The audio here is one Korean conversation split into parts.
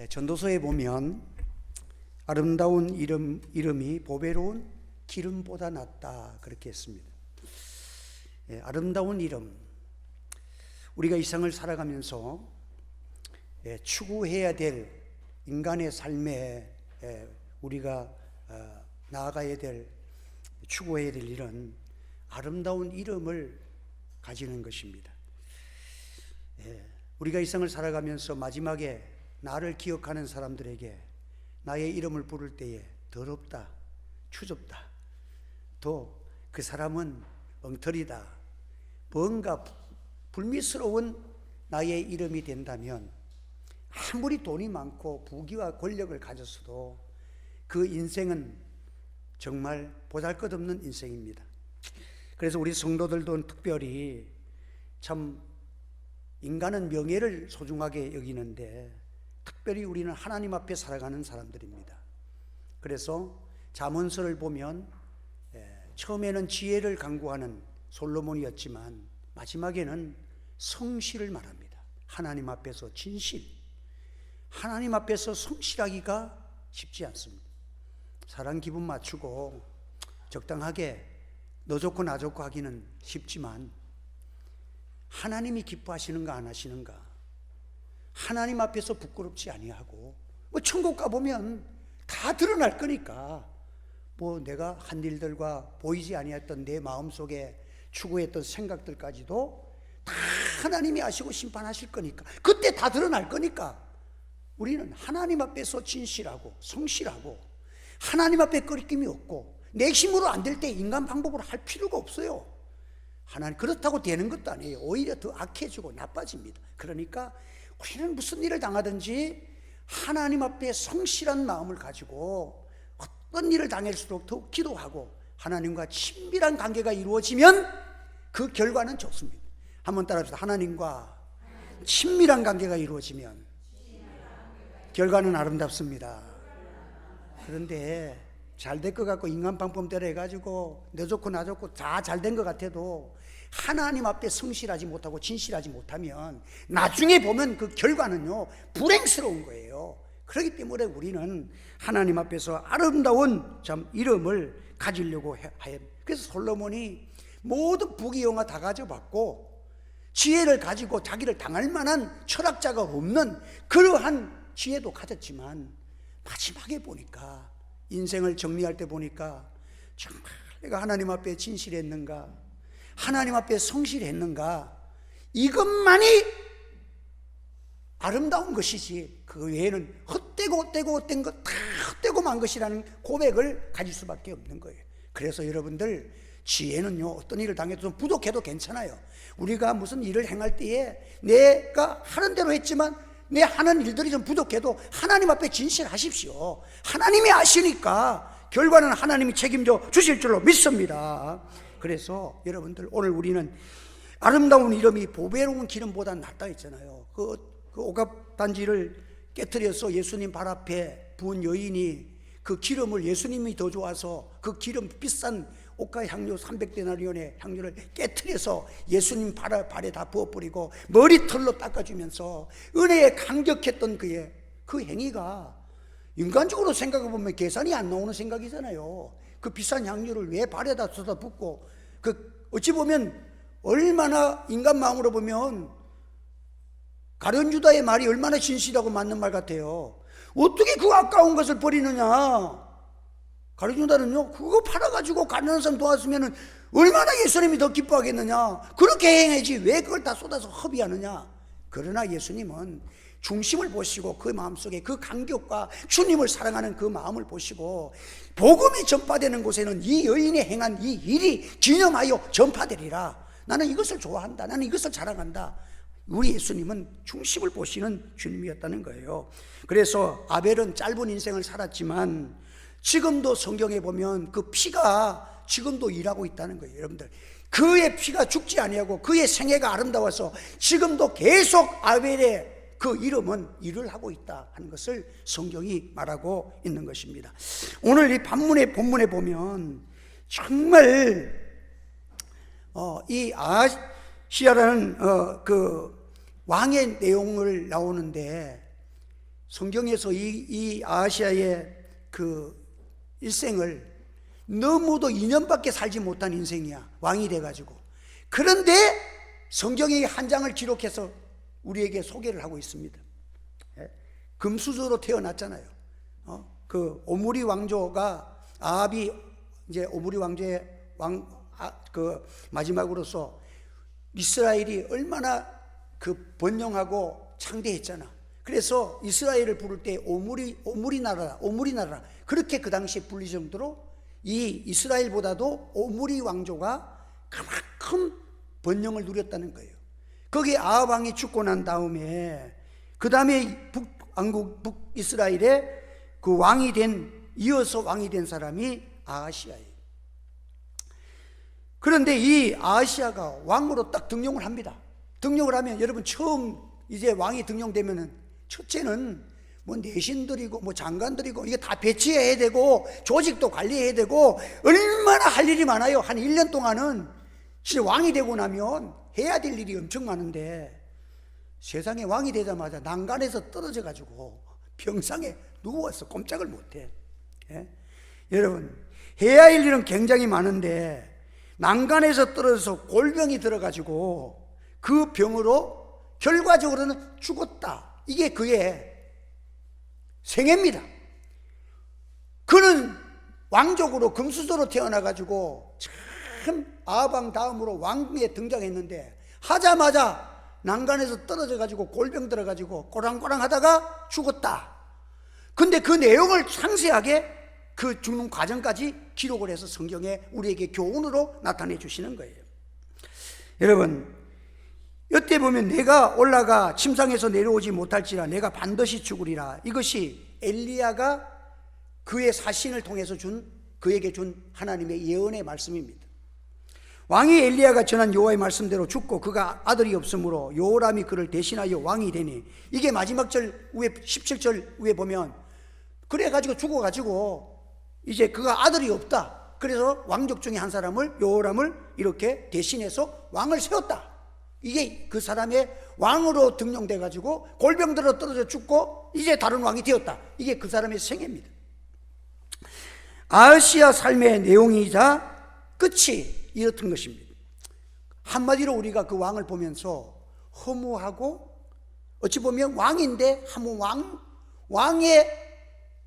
전도서에 보면 아름다운 이름이 보배로운 기름보다 낫다 그렇게 했습니다. 아름다운 이름, 우리가 이 생을 살아가면서 추구해야 될 인간의 삶에 우리가 나아가야 될, 추구해야 될 일은 아름다운 이름을 가지는 것입니다. 우리가 이 생을 살아가면서 마지막에 나를 기억하는 사람들에게 나의 이름을 부를 때에 더럽다, 추접다, 또 그 사람은 엉터리다, 뭔가 불미스러운 나의 이름이 된다면 아무리 돈이 많고 부귀와 권력을 가졌어도 그 인생은 정말 보잘것없는 인생입니다. 그래서 우리 성도들도 특별히 참 인간은 명예를 소중하게 여기는데 특별히 우리는 하나님 앞에 살아가는 사람들입니다. 그래서 잠언서를 보면 처음에는 지혜를 강구하는 솔로몬이었지만 마지막에는 성실을 말합니다. 하나님 앞에서 진실, 하나님 앞에서 성실하기가 쉽지 않습니다. 사람 기분 맞추고 적당하게 너 좋고 나 좋고 하기는 쉽지만 하나님이 기뻐하시는가 안 하시는가, 하나님 앞에서 부끄럽지 아니하고 천국 가보면 다 드러날 거니까 내가 한 일들과 보이지 아니했던 내 마음속에 추구했던 생각들까지도 다 하나님이 아시고 심판하실 거니까 그때 다 드러날 거니까 우리는 하나님 앞에서 진실하고 성실하고 하나님 앞에 끄리낌이 없고 내 힘으로 안 될 때 인간 방법으로 할 필요가 없어요. 하나님 그렇다고 되는 것도 아니에요. 오히려 더 악해지고 나빠집니다. 그러니까 우리는 무슨 일을 당하든지 하나님 앞에 성실한 마음을 가지고 어떤 일을 당할수록 더욱 기도하고 하나님과 친밀한 관계가 이루어지면 그 결과는 좋습니다. 한번 따라합시다. 하나님과 친밀한 관계가 이루어지면 결과는 아름답습니다. 그런데 잘 될 것 같고 인간 방법대로 해가지고 너 좋고 나 좋고 다 잘 된 것 같아도 하나님 앞에 성실하지 못하고 진실하지 못하면 나중에 보면 그 결과는요 불행스러운 거예요. 그렇기 때문에 우리는 하나님 앞에서 아름다운 참 이름을 가지려고 해요. 그래서 솔로몬이 모든 부귀영화 다 가져봤고 지혜를 가지고 자기를 당할 만한 철학자가 없는 그러한 지혜도 가졌지만 마지막에 보니까 인생을 정리할 때 보니까 정말 내가 하나님 앞에 진실했는가, 하나님 앞에 성실했는가, 이것만이 아름다운 것이지 그 외에는 헛된 것 다 헛되고 만 것이라는 고백을 가질 수밖에 없는 거예요. 그래서 여러분들 지혜는요 어떤 일을 당해도 좀 부족해도 괜찮아요. 우리가 무슨 일을 행할 때에 내가 하는 대로 했지만 내 하는 일들이 좀 부족해도 하나님 앞에 진실하십시오. 하나님이 아시니까 결과는 하나님이 책임져 주실 줄로 믿습니다. 그래서 여러분들 오늘 우리는 아름다운 이름이 보배로운 기름보다 낫다 했잖아요. 그 옥합단지를 깨트려서 예수님 발 앞에 부은 여인이 그 기름을 예수님이 더 좋아서 그 기름 비싼 옥가 향료 300데나리온의 향료를 깨트려서 예수님 발에 다 부어버리고 머리털로 닦아주면서 은혜에 감격했던 그 행위가 인간적으로 생각해보면 계산이 안 나오는 생각이잖아요. 그 비싼 향료를 왜 발에다 쏟아붓고 어찌 보면 얼마나 인간 마음으로 보면 가룟 유다의 말이 얼마나 진실하고 맞는 말 같아요. 어떻게 그 아까운 것을 버리느냐. 가룟 유다는요 그거 팔아가지고 가난한 사람 도왔으면 얼마나 예수님이 더 기뻐하겠느냐. 그렇게 행해야지 왜 그걸 다 쏟아서 허비하느냐. 그러나 예수님은 중심을 보시고 그 마음속에 그 감격과 주님을 사랑하는 그 마음을 보시고 복음이 전파되는 곳에는 이 여인이 행한 이 일이 기념하여 전파되리라. 나는 이것을 좋아한다. 나는 이것을 자랑한다. 우리 예수님은 중심을 보시는 주님이었다는 거예요. 그래서 아벨은 짧은 인생을 살았지만 지금도 성경에 보면 그 피가 지금도 일하고 있다는 거예요. 여러분들 그의 피가 죽지 아니하고 그의 생애가 아름다워서 지금도 계속 아벨의 그 이름은 일을 하고 있다 하는 것을 성경이 말하고 있는 것입니다. 오늘 이 본문에 보면 정말 이 아하시야라는 그 왕의 내용을 나오는데 성경에서 이 아하시아의 그 일생을 너무도 2년밖에 살지 못한 인생이야. 왕이 돼가지고. 그런데 성경이 한 장을 기록해서 우리에게 소개를 하고 있습니다. 금수저로 태어났잖아요. 그 오므리 왕조가 아합이 이제 오므리 왕조의 그 마지막으로서 이스라엘이 얼마나 그 번영하고 창대했잖아. 그래서 이스라엘을 부를 때 오므리 나라라 그렇게 그 당시에 불릴 정도로 이 이스라엘보다도 오므리 왕조가 그만큼 번영을 누렸다는 거예요. 거기 아합 왕이 죽고 난 다음에 그 다음에 북이스라엘의 그 이어서 왕이 된 사람이 아하시아예요. 그런데 이 아하시아가 왕으로 딱 등용을 합니다. 등용을 하면 여러분 처음 이제 왕이 등용되면은 첫째는 뭐 내신들이고 뭐 장관들이고 이게 다 배치해야 되고 조직도 관리해야 되고 얼마나 할 일이 많아요. 한 1년 동안은 진짜 왕이 되고 나면 해야 될 일이 엄청 많은데 세상에 왕이 되자마자 난간에서 떨어져 가지고 병상에 누워서 꼼짝을 못해. 여러분 해야 할 일은 굉장히 많은데 난간에서 떨어져서 골병이 들어가지고 그 병으로 결과적으로는 죽었다. 이게 그의 생애입니다. 그는 왕족으로 금수저로 태어나가지고 참 아합 다음으로 왕에 등장했는데 하자마자 난간에서 떨어져가지고 골병 들어가지고 꼬랑꼬랑 하다가 죽었다. 근데 그 내용을 상세하게 그 죽는 과정까지 기록을 해서 성경에 우리에게 교훈으로 나타내 주시는 거예요. 여러분 이때 보면 내가 올라가 침상에서 내려오지 못할지라 내가 반드시 죽으리라. 이것이 엘리야가 그의 사신을 통해서 그에게 준 하나님의 예언의 말씀입니다. 왕이 엘리야가 전한 여호와의 말씀대로 죽고 그가 아들이 없으므로 요람이 그를 대신하여 왕이 되니 이게 마지막 절 위에 17절 위에 보면 그래가지고 죽어가지고 이제 그가 아들이 없다. 그래서 왕족 중에 한 사람을 요람을 이렇게 대신해서 왕을 세웠다. 이게 그 사람의 왕으로 등용돼 가지고 골병들어 떨어져 죽고 이제 다른 왕이 되었다. 이게 그 사람의 생애입니다. 아하시아 삶의 내용이자 끝이 이렇던 것입니다. 한마디로 우리가 그 왕을 보면서 허무하고 어찌 보면 왕인데 한번 왕의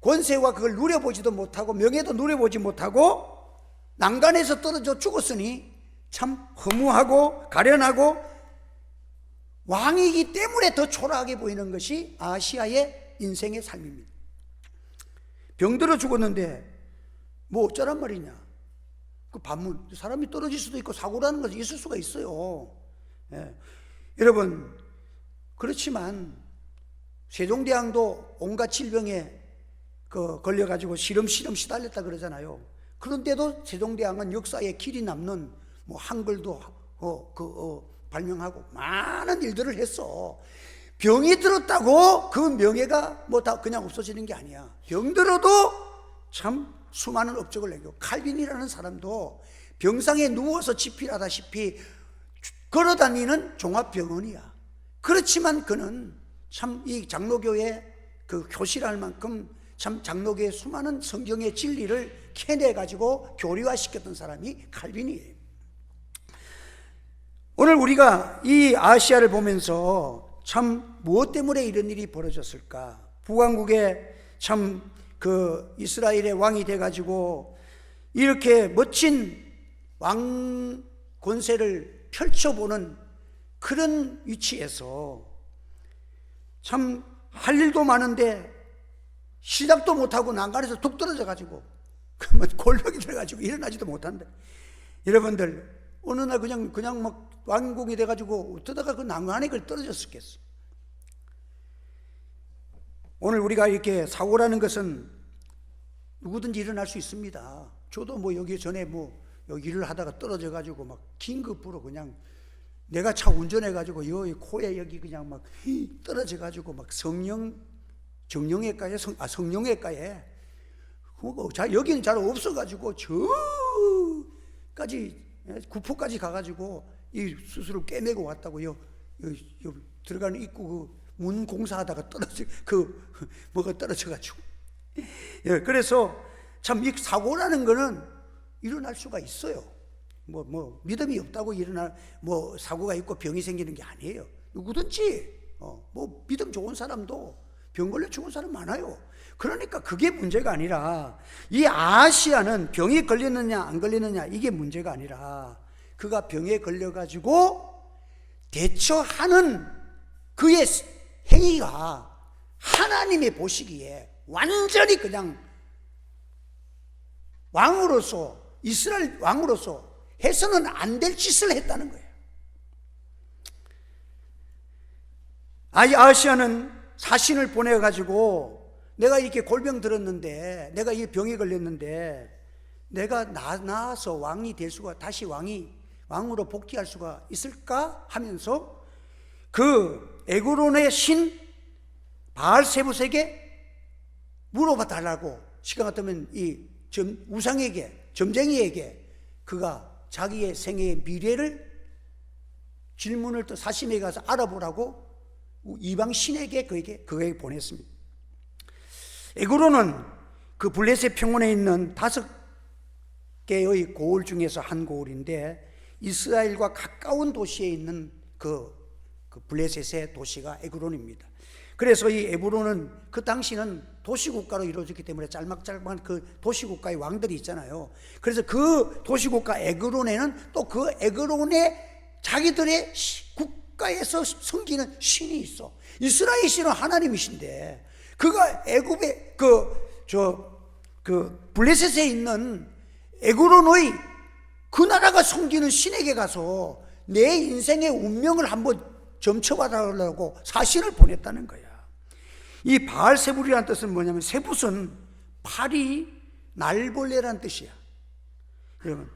권세와 그걸 누려보지도 못하고 명예도 누려보지 못하고 난간에서 떨어져 죽었으니 참 허무하고 가련하고 왕이기 때문에 더 초라하게 보이는 것이 아하시아의 인생의 삶입니다. 병들어 죽었는데 뭐 어쩌란 말이냐. 그 반문 사람이 떨어질 수도 있고 사고라는 것이 있을 수가 있어요. 여러분 그렇지만 세종대왕도 온갖 질병에 걸려가지고 시름시름 시달렸다 그러잖아요. 그런데도 세종대왕은 역사에 길이 남는 뭐 한글도 발명하고 많은 일들을 했어. 병이 들었다고 그 명예가 뭐 다 그냥 없어지는 게 아니야. 병들어도 참 수많은 업적을 내고 칼빈이라는 사람도 병상에 누워서 집필하다시피 걸어다니는 종합병원이야. 그렇지만 그는 참 이 장로교의 그 교실할 만큼 참 장로교의 수많은 성경의 진리를 캐내가지고 교리화시켰던 사람이 칼빈이에요. 오늘 우리가 이 아하시아를 보면서 참 무엇 때문에 이런 일이 벌어졌을까? 북왕국에 참 그 이스라엘의 왕이 돼가지고 이렇게 멋진 왕 권세를 펼쳐보는 그런 위치에서 참 할 일도 많은데 시작도 못하고 난간에서 툭 떨어져가지고 그러면 골병이 들어가지고 일어나지도 못한다. 여러분들 어느 날 그냥 막 왕궁이 돼가지고 어쩌다가 그 난간에 그걸 떨어졌었겠어. 오늘 우리가 이렇게 사고라는 것은 누구든지 일어날 수 있습니다. 저도 뭐 여기 전에 뭐 여기 일을 하다가 떨어져가지고 막 긴급으로 그냥 내가 차 운전해가지고 여기 코에 여기 그냥 막 떨어져가지고 막 정형외과에 여기는 잘 없어가지고 저까지 구포까지 가가지고 이 수술을 꿰매고 왔다고요. 들어가는 입구 문 공사하다가 뭐가 떨어져가지고. 예, 그래서 참 이 사고라는 거는 일어날 수가 있어요. 믿음이 없다고 사고가 있고 병이 생기는 게 아니에요. 누구든지, 믿음 좋은 사람도 병 걸려 죽은 사람 많아요. 그러니까 그게 문제가 아니라, 이 아하시야는 병이 걸렸느냐 안 걸렸느냐 이게 문제가 아니라, 그가 병에 걸려가지고 대처하는 그의 행위가 하나님이 보시기에 완전히 그냥 왕으로서, 이스라엘 왕으로서 해서는 안 될 짓을 했다는 거예요. 아하시야는 사신을 보내가지고, 내가 이렇게 골병 들었는데, 내가 이 병에 걸렸는데, 내가 나아서 왕이 될 수가, 다시 왕으로 복귀할 수가 있을까 하면서 그 에그론의 신 바알세부스에게 물어봐 달라고, 시간 같으면 이 우상에게, 점쟁이에게 그가 자기의 생애의 미래를 질문을 또 사심에 가서 알아보라고 이방 신에게 그에게 보냈습니다. 에그론은 그 블레셋 평원에 있는 5개의 고을 중에서 한 고을인데, 이스라엘과 가까운 도시에 있는 그 블레셋의 도시가 에그론입니다. 그래서 이 에그론은 그 당시는 도시국가로 이루어졌기 때문에 짤막짤막한 그 도시국가의 왕들이 있잖아요. 그래서 그 도시국가 에그론에는 또 그 에그론의 자기들의 국가에서 섬기는 신이 있어. 이스라엘 신은 하나님이신데, 그가 애굽의 블레셋에 있는 에그론의 그 나라가 섬기는 신에게 가서 내 인생의 운명을 한번 점쳐봐달라고 사신을 보냈다는 거야. 이 바알세불이라는 뜻은 뭐냐면, 세붓은 파리, 날벌레라는 뜻이야. 여러분,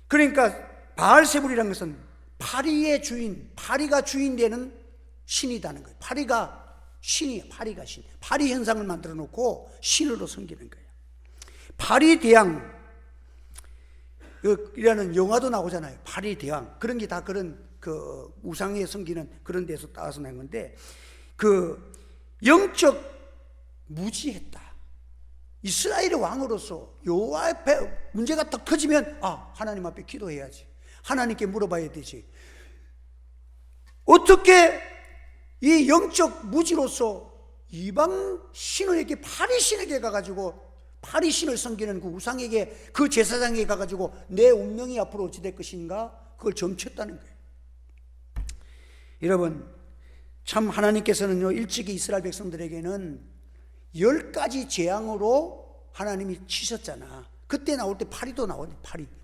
그러니까 바알세불이라는 것은 파리의 주인, 파리가 주인 되는 신이라는 거예요. 파리가 신이에요. 파리가 신. 파리 현상을 만들어 놓고 신으로 섬기는 거예요. 파리대왕 이라는 영화도 나오잖아요. 파리대왕. 그런 게 다 그런 그 우상에 섬기는 그런 데서 따와서 난 건데, 그 영적 무지했다. 이스라엘의 왕으로서 여호와 앞에 문제가 더 커지면 하나님 앞에 기도해야지, 하나님께 물어봐야 되지. 어떻게 이 영적 무지로서 이방 신에게, 파리신에게 가가지고, 파리신을 섬기는 그 우상에게, 그 제사장에게 가가지고 내 운명이 앞으로 어찌 될 것인가, 그걸 점쳤다는 거예요. 여러분, 참 하나님께서는요, 일찍이 이스라엘 백성들에게는 10가지 재앙으로 하나님이 치셨잖아. 그때 나올 때 파리도 나오네.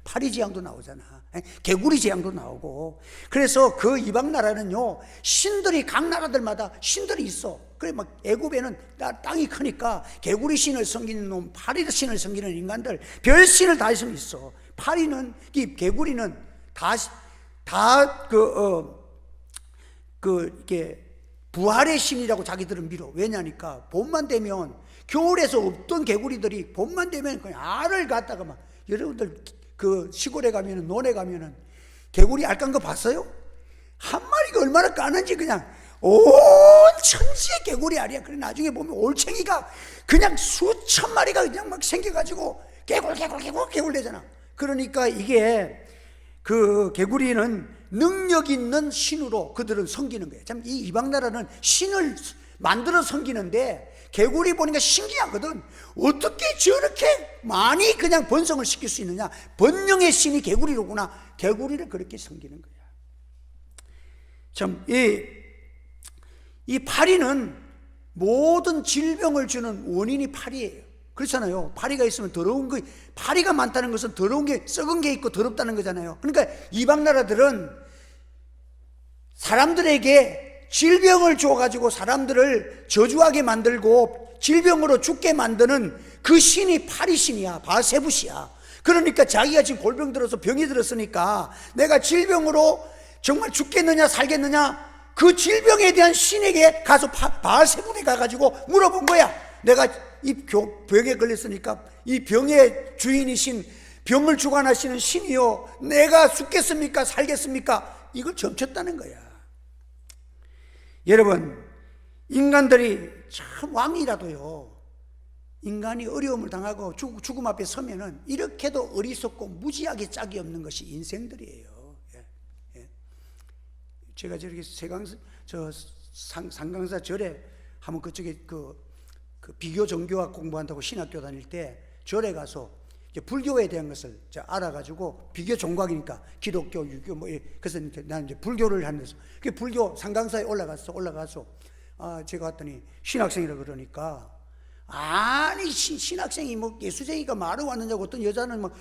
파리 재앙도 나오잖아. 개구리 재앙도 나오고. 그래서 그 이방 나라는요, 신들이, 각 나라들마다 신들이 있어. 그래, 막 애굽에는 땅이 크니까 개구리 신을 섬기는 놈, 파리 신을 섬기는 인간들, 별 신을 다 있어. 파리는, 이 개구리는 이렇게 부활의 신이라고 자기들은 믿어. 왜냐니까 봄만 되면, 겨울에서 없던 개구리들이 봄만 되면 그냥 알을 갖다가 막, 여러분들 그 시골에 가면은, 논에 가면은 개구리 알 깐 거 봤어요? 한 마리가 얼마나 까는지 그냥 온 천지의 개구리 알이야. 그래 나중에 보면 올챙이가 그냥 수천 마리가 그냥 막 생겨가지고 개굴 되잖아. 그러니까 이게 그 개구리는 능력 있는 신으로 그들은 섬기는 거예요. 참 이 이방 나라는 신을 만들어 섬기는데, 개구리 보니까 신기하거든. 어떻게 저렇게 많이 그냥 번성을 시킬 수 있느냐. 번영의 신이 개구리로구나. 개구리를 그렇게 섬기는 거야. 참 이 파리는 모든 질병을 주는 원인이 파리예요. 그렇잖아요. 파리가 있으면 더러운 거, 파리가 많다는 것은 더러운 게, 썩은 게 있고 더럽다는 거잖아요. 그러니까 이방 나라들은 사람들에게 질병을 줘가지고 사람들을 저주하게 만들고 질병으로 죽게 만드는 그 신이 파리신이야. 바알세붓이야. 그러니까 자기가 지금 골병 들어서 병이 들었으니까 내가 질병으로 정말 죽겠느냐 살겠느냐, 그 질병에 대한 신에게 가서 바알세붓에 가가지고 물어본 거야. 내가 이 병에 걸렸으니까 이 병의 주인이신, 병을 주관하시는 신이요, 내가 죽겠습니까 살겠습니까? 이걸 점쳤다는 거야. 여러분, 인간들이 참 왕이라도요, 인간이 어려움을 당하고 죽음 앞에 서면은 이렇게도 어리석고 무지하게 짝이 없는 것이 인생들이에요. 제가 저렇게 상강사 절에 한번 그쪽에 그 비교 종교학 공부한다고 신학교 다닐 때 절에 가서 이제 불교에 대한 것을 알아가지고, 비교 종각이니까 기독교, 유교 뭐 그래서 나는 이제 불교를 하면서 그 불교 상강사에 올라가서 제가 왔더니 신학생이라 그러니까, 아니 신학생이 뭐 예수쟁이가 말을 왔느냐고. 어떤 여자는 막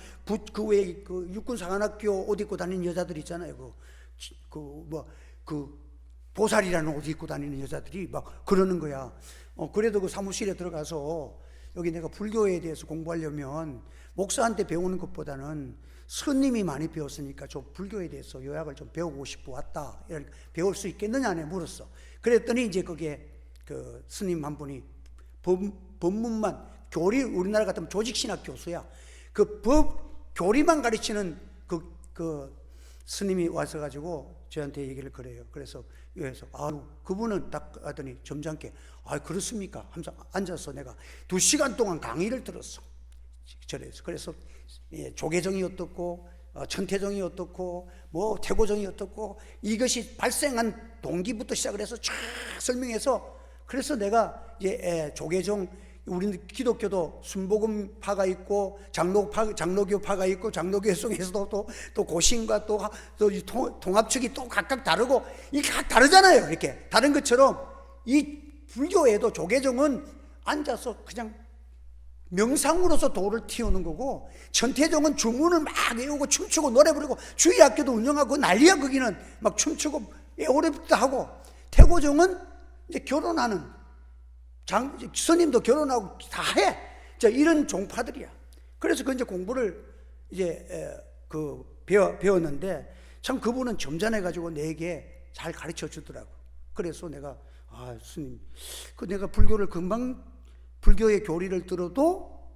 그 외에 그 육군 사관학교 옷 입고 다니는 여자들 있잖아요. 그 보살이라는 옷 입고 다니는 여자들이 막 그러는 거야. 그래도 그 사무실에 들어가서, 여기 내가 불교에 대해서 공부하려면 목사한테 배우는 것보다는 스님이 많이 배웠으니까 저 불교에 대해서 요약을 좀 배우고 싶어 왔다. 이러니까 배울 수 있겠느냐 내 물었어. 그랬더니 이제 거기에 그 스님 한 분이 법문만, 교리, 우리나라 같으면 조직신학 교수야. 그 교리만 가르치는 그 스님이 와서 가지고 저한테 얘기를 그래요. 그래서 그분은 딱 하더니 점잖게, 그렇습니까? 하면서 앉아서 내가 2시간 동안 강의를 들었어. 절에서. 그래서 조계정이 어떻고, 천태정이 어떻고, 뭐 태고정이 어떻고, 이것이 발생한 동기부터 시작을 해서 쫙 설명해서, 그래서 내가 이제 조계정, 우리는 기독교도 순복음파가 있고 장로교파가 있고, 장로교 속에서도 또 고신과 또 통합측이 또 각각 다르고, 이 각 다르잖아요. 이렇게 다른 것처럼 이 불교에도 조계종은 앉아서 그냥 명상으로서 도를 틔우는 거고, 천태종은 주문을 막 외우고 춤추고 노래 부르고 주일학교도 운영하고 난리야. 거기는 막 춤추고 오래부터 하고, 태고종은 이제 결혼하는, 스님도 결혼하고 다 해. 이런 종파들이야. 그래서 그 이제 공부를 이제 배웠는데, 참 그분은 점잖해가지고 내게 잘 가르쳐 주더라고. 그래서 내가 스님, 내가 불교를 금방, 불교의 교리를 들어도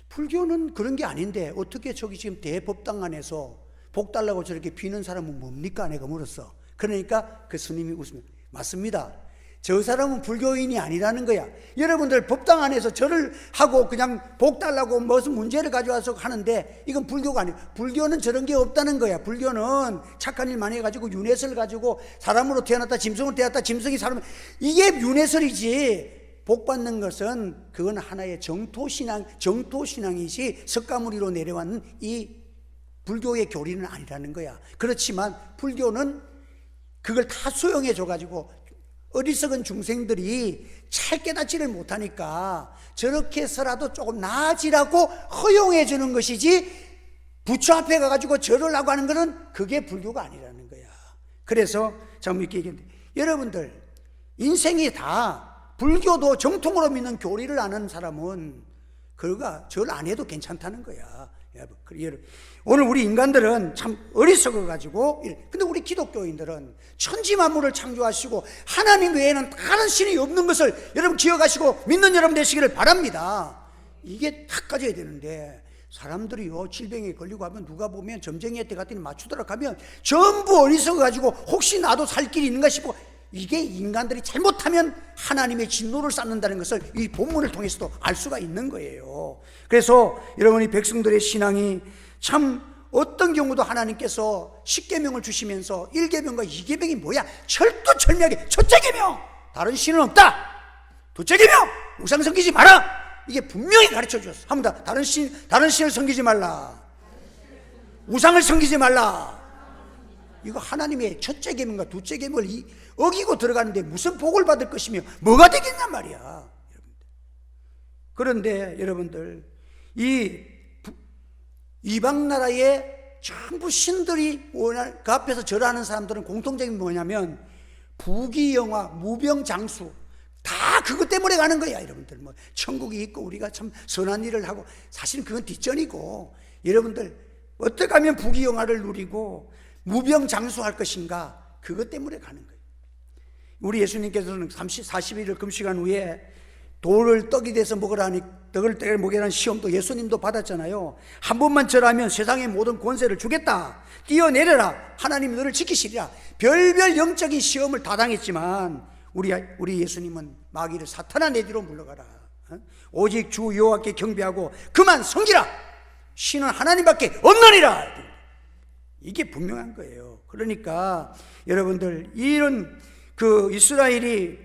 불교는 그런 게 아닌데 어떻게 저기 지금 대법당 안에서 복 달라고 저렇게 비는 사람은 뭡니까? 내가 물었어. 그러니까 그 스님이 웃으면, 맞습니다. 저 사람은 불교인이 아니라는 거야. 여러분들 법당 안에서 절을 하고 그냥 복 달라고 무슨 문제를 가져와서 하는데, 이건 불교가 아니에요. 불교는 저런 게 없다는 거야. 불교는 착한 일 많이 해가지고 윤회설 가지고 사람으로 태어났다 짐승으로 태어났다 짐승이 사람, 이게 윤회설이지. 복 받는 것은 그건 하나의 정토신앙이지 석가모니로 내려왔는 이 불교의 교리는 아니라는 거야. 그렇지만 불교는 그걸 다 수용해 줘가지고 어리석은 중생들이 잘 깨닫지를 못하니까 저렇게 해서라도 조금 나아지라고 허용해 주는 것이지, 부처 앞에 가가지고 절을 하고 하는 것은 그게 불교가 아니라는 거야. 그래서 참 이렇게 얘기했는데, 여러분들 인생이 다, 불교도 정통으로 믿는 교리를 아는 사람은 그가 절 안 해도 괜찮다는 거야. 오늘 우리 인간들은 참 어리석어가지고, 근데 우리 기독교인들은 천지만물을 창조하시고 하나님 외에는 다른 신이 없는 것을 여러분 기억하시고 믿는 여러분 되시기를 바랍니다. 이게 다 가져야 되는데, 사람들이요 질병에 걸리고 하면 누가 보면 점쟁이한테 갔더니 맞추도록 하면 전부 어리석어가지고 혹시 나도 살 길이 있는가 싶고, 이게 인간들이 잘못하면 하나님의 진노를 쌓는다는 것을 이 본문을 통해서도 알 수가 있는 거예요. 그래서 여러분이 백성들의 신앙이 참, 어떤 경우도 하나님께서 10계명을 주시면서 1계명과 2계명이 뭐야? 철두철미하게, 첫째 계명 다른 신은 없다, 둘째 계명 우상 섬기지 마라, 이게 분명히 가르쳐 주셨어. 한번 더, 다른 신을 섬기지 말라, 우상을 섬기지 말라. 이거 하나님의 첫째 계명과 둘째 계명을 어기고 들어가는데 무슨 복을 받을 것이며 뭐가 되겠냔 말이야. 그런데 여러분들, 이 이방 나라의 전부 신들이 그 앞에서 절하는 사람들은 공통점이 뭐냐면 부귀영화, 무병장수, 다 그것 때문에 가는 거야. 여러분들 뭐 천국이 있고 우리가 참 선한 일을 하고, 사실은 그건 뒷전이고, 여러분들 어떻게 하면 부귀영화를 누리고 무병장수할 것인가, 그것 때문에 가는 거예요. 우리 예수님께서는 40일을 금식한 후에 돌을 떡이 돼서 먹으라니, 떡을 먹으라는 시험도 예수님도 받았잖아요. 한 번만 절하면 세상의 모든 권세를 주겠다, 뛰어내려라, 하나님이 너를 지키시리라. 별별 영적인 시험을 다 당했지만 우리 예수님은 마귀를 사탄아 내 뒤로 물러가라, 오직 주 여호와께 경배하고 그만 섬기라, 신은 하나님밖에 없느니라. 이게 분명한 거예요. 그러니까 여러분들, 이런 그 이스라엘이란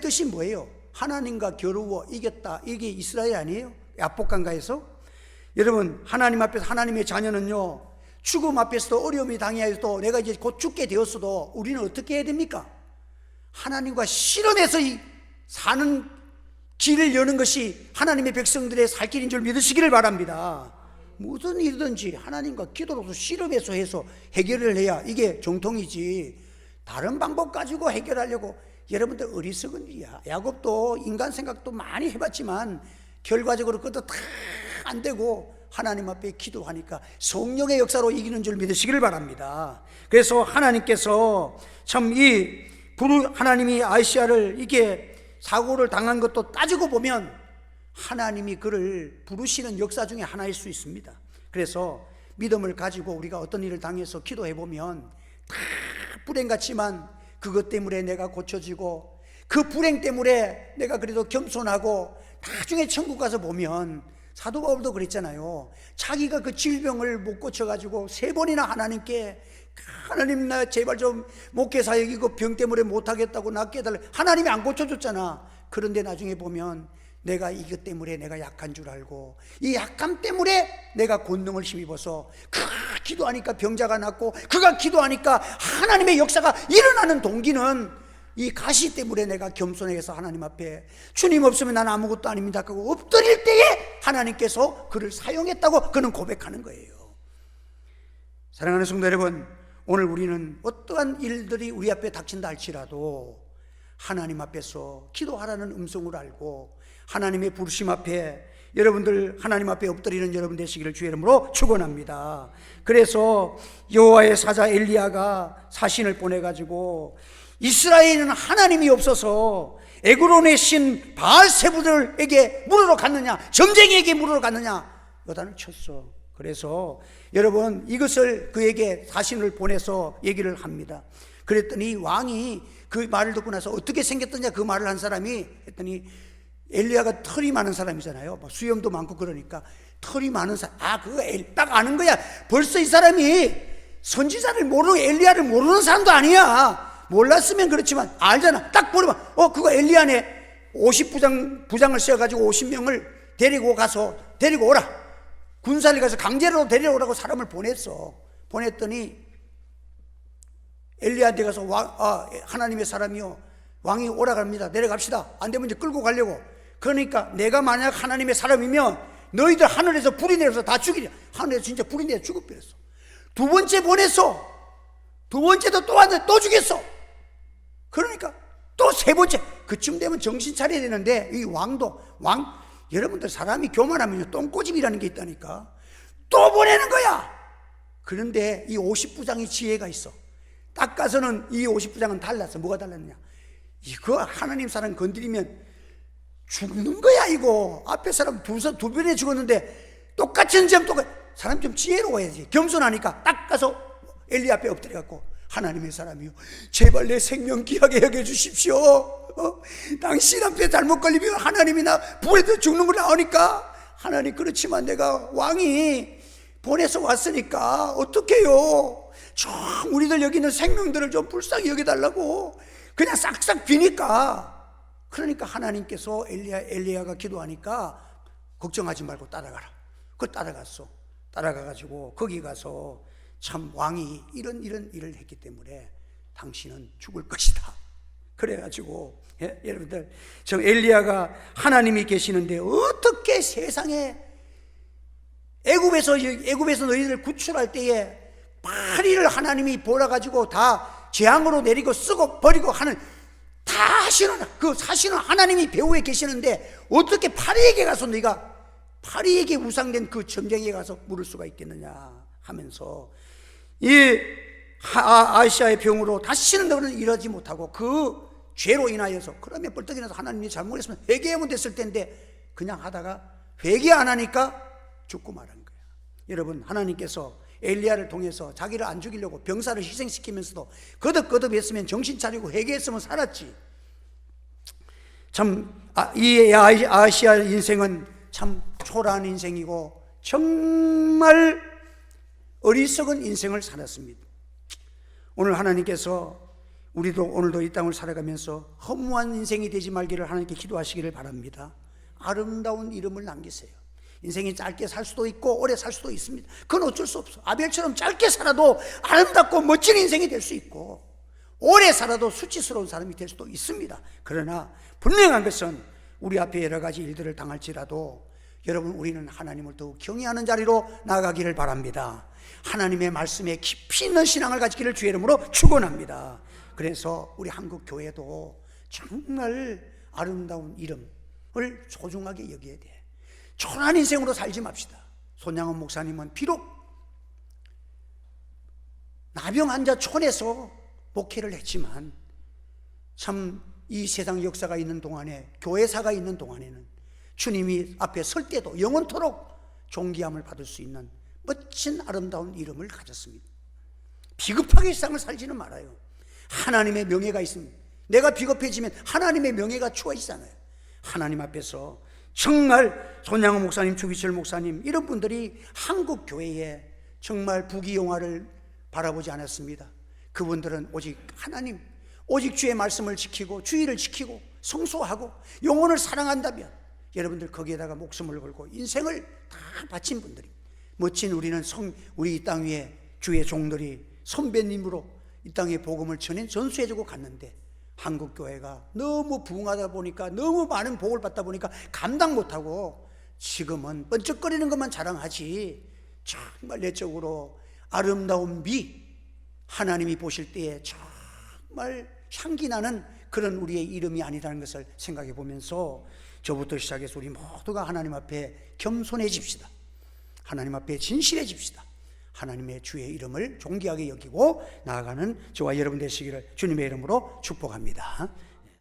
뜻이 뭐예요? 하나님과 겨루어 이겼다, 이게 이스라엘 아니에요? 야복강가에서. 여러분, 하나님 앞에서, 하나님의 자녀는요, 죽음 앞에서도 어려움이 당해도 내가 이제 곧 죽게 되었어도 우리는 어떻게 해야 됩니까? 하나님과 실험해서 사는 길을 여는 것이 하나님의 백성들의 살 길인 줄 믿으시기를 바랍니다. 무슨 일이든지 하나님과 기도로서 실험해서 해서 해결을 해야 이게 정통이지, 다른 방법 가지고 해결하려고, 여러분들 어리석은 일이야. 야곱도 인간 생각도 많이 해봤지만 결과적으로 그것도 다 안 되고 하나님 앞에 기도하니까 성령의 역사로 이기는 줄 믿으시기를 바랍니다. 그래서 하나님께서 참 하나님이 아이시아를 이게 사고를 당한 것도 따지고 보면 하나님이 그를 부르시는 역사 중에 하나일 수 있습니다. 그래서 믿음을 가지고 우리가 어떤 일을 당해서 기도해 보면 다 불행 같지만 그것 때문에 내가 고쳐지고, 그 불행 때문에 내가 그래도 겸손하고 나중에 천국 가서 보면, 사도 바울도 그랬잖아요. 자기가 그 질병을 못 고쳐가지고 3번이나 하나님께, 하나님 나 제발 좀 목회사역 이거 병 때문에 못하겠다고 낫게 해달라. 하나님이 안 고쳐줬잖아. 그런데 나중에 보면 내가 이것 때문에 내가 약한 줄 알고, 이 약함 때문에 내가 권능을 힘입어서 그가 기도하니까 병자가 낫고, 그가 기도하니까 하나님의 역사가 일어나는 동기는 이 가시 때문에 내가 겸손해서 하나님 앞에 주님 없으면 나는 아무것도 아닙니다 하고 엎드릴 때에 하나님께서 그를 사용했다고 그는 고백하는 거예요. 사랑하는 성도 여러분, 오늘 우리는 어떠한 일들이 우리 앞에 닥친다 할지라도 하나님 앞에서 기도하라는 음성을 알고 하나님의 부르심 앞에, 여러분들 하나님 앞에 엎드리는 여러분 되시기를 주의 이름으로 축원합니다. 그래서 여호와의 사자 엘리야가 사신을 보내가지고 이스라엘은 하나님이 없어서 에그론의 신 바알세불에게 물으러 갔느냐, 점쟁이에게 물으러 갔느냐, 여단을 쳤어. 그래서 여러분, 이것을 그에게 사신을 보내서 얘기를 합니다. 그랬더니 왕이 그 말을 듣고 나서 어떻게 생겼더냐, 그 말을 한 사람이 했더니, 엘리야가 털이 많은 사람이잖아요. 수염도 많고 그러니까 털이 많은 사람, 그거 딱 아는 거야. 벌써 이 사람이 선지자를 모르고 엘리야를 모르는 사람도 아니야. 몰랐으면 그렇지만 알잖아. 딱 보면 그거 엘리야네. 50부장을 세워가지고 50명을 데리고 가서 데리고 오라, 군사를 가서 강제로 데려오라고 사람을 보냈어. 보냈더니 엘리야한테 가서 하나님의 사람이요, 왕이 오라갑니다, 내려갑시다. 안 되면 이제 끌고 가려고. 그러니까 내가 만약 하나님의 사람이면 너희들 하늘에서 불이 내려서 다 죽이랴. 하늘에서 진짜 불이 내려 죽어버렸어. 2번째 보냈어. 2번째도 또 왔는데 또 죽였어. 그러니까 또 3번째, 그쯤 되면 정신 차려야 되는데, 이 여러분들 사람이 교만하면 똥꼬집이라는 게 있다니까. 또 보내는 거야. 그런데 이 50부장이 지혜가 있어. 딱 가서는 이 50부장은 달랐어. 뭐가 달랐느냐, 이거 하나님 사람 건드리면 죽는 거야. 이거 앞에 사람 두 번에 죽었는데 똑같은 점, 사람 좀 지혜로워야지. 겸손하니까 딱 가서 엘리 앞에 엎드려갖고, 하나님의 사람이요, 제발 내 생명 귀하게 여겨주십시오. 당신 앞에 잘못 걸리면 하나님이 나 불에도 죽는 걸 나오니까, 하나님 그렇지만 내가 왕이 보내서 왔으니까 어떡해요. 좀 우리들 여기 있는 생명들을 좀 불쌍히 여겨달라고 그냥 싹싹 비니까. 그러니까 하나님께서 엘리야가 기도하니까 걱정하지 말고 따라가라. 그거 따라갔어. 따라가가지고 거기 가서 참 왕이 이런 일을 했기 때문에 당신은 죽을 것이다. 그래가지고 여러분들, 저 엘리야가 하나님이 계시는데 어떻게 세상에 애굽에서 너희들 구출할 때에 파리를 하나님이 몰아가지고 다 재앙으로 내리고 쓰고 버리고 하는, 다 하시는 그 사실은 하나님이 배후에 계시는데 어떻게 파리에게 가서 네가 파리에게 우상된 그 점쟁이에 가서 물을 수가 있겠느냐 하면서, 이 아시아의 병으로 다시는 너는 이러지 못하고 그 죄로 인하여서, 그러면 벌떡 일어나서 하나님이 잘못했으면 회개하면 됐을 텐데 그냥 하다가 회개 안 하니까 죽고 말한 거야. 여러분, 하나님께서 엘리야를 통해서 자기를 안 죽이려고 병사를 희생시키면서도 거듭거듭 했으면 정신 차리고 회개했으면 살았지. 참 이 아하시아 인생은 참 초라한 인생이고 정말 어리석은 인생을 살았습니다. 오늘 하나님께서 우리도 오늘도 이 땅을 살아가면서 허무한 인생이 되지 말기를 하나님께 기도하시기를 바랍니다. 아름다운 이름을 남기세요. 인생이 짧게 살 수도 있고 오래 살 수도 있습니다. 그건 어쩔 수 없어. 아벨처럼 짧게 살아도 아름답고 멋진 인생이 될 수 있고 오래 살아도 수치스러운 사람이 될 수도 있습니다. 그러나 분명한 것은 우리 앞에 여러 가지 일들을 당할지라도 여러분, 우리는 하나님을 더욱 경외하는 자리로 나아가기를 바랍니다. 하나님의 말씀에 깊이 있는 신앙을 가지기를 주의 이름으로 축원합니다. 그래서 우리 한국 교회도 정말 아름다운 이름을 소중하게 여겨야 돼. 초라한 인생으로 살지 맙시다. 손양원 목사님은 비록 나병 환자 촌에서 목회를 했지만 참 이 세상 역사가 있는 동안에, 교회사가 있는 동안에는 주님이 앞에 설 때도 영원토록 존귀함을 받을 수 있는 멋진 아름다운 이름을 가졌습니다. 비겁하게 세상을 살지는 말아요. 하나님의 명예가 있습니다. 내가 비겁해지면 하나님의 명예가 추가있잖아요. 하나님 앞에서 정말 손양호 목사님, 주기철 목사님 이런 분들이 한국 교회에 정말 부귀영화를 바라보지 않았습니다. 그분들은 오직 하나님, 오직 주의 말씀을 지키고 주의를 지키고 성소하고 영혼을 사랑한다면 여러분들 거기에다가 목숨을 걸고 인생을 다 바친 분들이, 멋진 우리 이 땅 위에 주의 종들이 선배님으로 이 땅에 복음을 전수해주고 갔는데 한국 교회가 너무 부흥하다 보니까, 너무 많은 복을 받다 보니까 감당 못하고 지금은 번쩍거리는 것만 자랑하지 정말 내적으로 아름다운 미, 하나님이 보실 때에 정말 향기 나는 그런 우리의 이름이 아니라는 것을 생각해 보면서 저부터 시작해서 우리 모두가 하나님 앞에 겸손해집시다. 하나님 앞에 진실해집시다. 하나님의 주의 이름을 존귀하게 여기고 나아가는 저와 여러분 되시기를 주님의 이름으로 축복합니다.